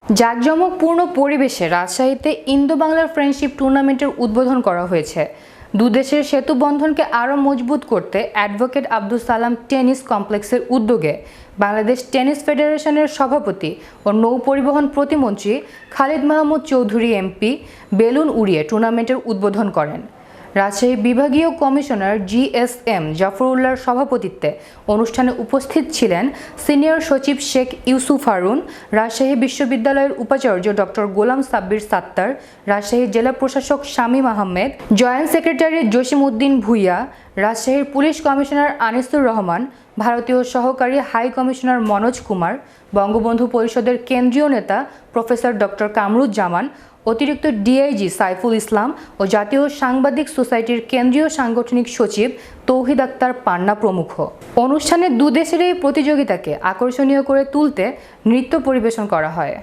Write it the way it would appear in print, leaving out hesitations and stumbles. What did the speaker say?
জাঁকজমকপূর্ণ পরিবেশে রাজশাহীতে ইন্দো বাংলার ফ্রেন্ডশিপ টুর্নামেন্টের উদ্বোধন করা হয়েছে। দুদেশের সেতু বন্ধনকে আরও মজবুত করতে অ্যাডভোকেট আব্দুস সালাম টেনিস কমপ্লেক্সের উদ্যোগে বাংলাদেশ টেনিস ফেডারেশনের সভাপতি ও নৌ পরিবহন প্রতিমন্ত্রী খালিদ মাহমুদ চৌধুরী এমপি বেলুন উড়িয়ে টুর্নামেন্টের উদ্বোধন করেন। রাজশাহী বিভাগীয় কমিশনার জিএসএম জাফরউল্লাহর সভাপতিত্বে অনুষ্ঠানে উপস্থিত ছিলেন সিনিয়র সচিব শেখ ইউসুফ হারুন, রাজশাহী বিশ্ববিদ্যালয়ের উপাচার্য ডক্টর গোলাম সাব্বির সাত্তার, রাজশাহী জেলা প্রশাসক শামীম আহমেদ, জয়েন্ট সেক্রেটারি জসিম উদ্দিন ভূঁইয়া, রাজশাহীর পুলিশ কমিশনার আনিসুর রহমান, ভারতীয় সহকারী হাই কমিশনার মনোজ কুমার, বঙ্গবন্ধু পরিষদের কেন্দ্রীয় নেতা প্রফেসর ডক্টর কামরুজ্জামান, অতিরিক্ত ডিআইজি সাইফুল ইসলাম ও জাতীয় সাংবাদিক সোসাইটির কেন্দ্রীয় সাংগঠনিক সচিব তৌহিদ আক্তার পান্না প্রমুখ। অনুষ্ঠানে দুদেশের এই প্রতিযোগিতাকে আকর্ষণীয় করে তুলতে নৃত্য পরিবেশন করা হয়।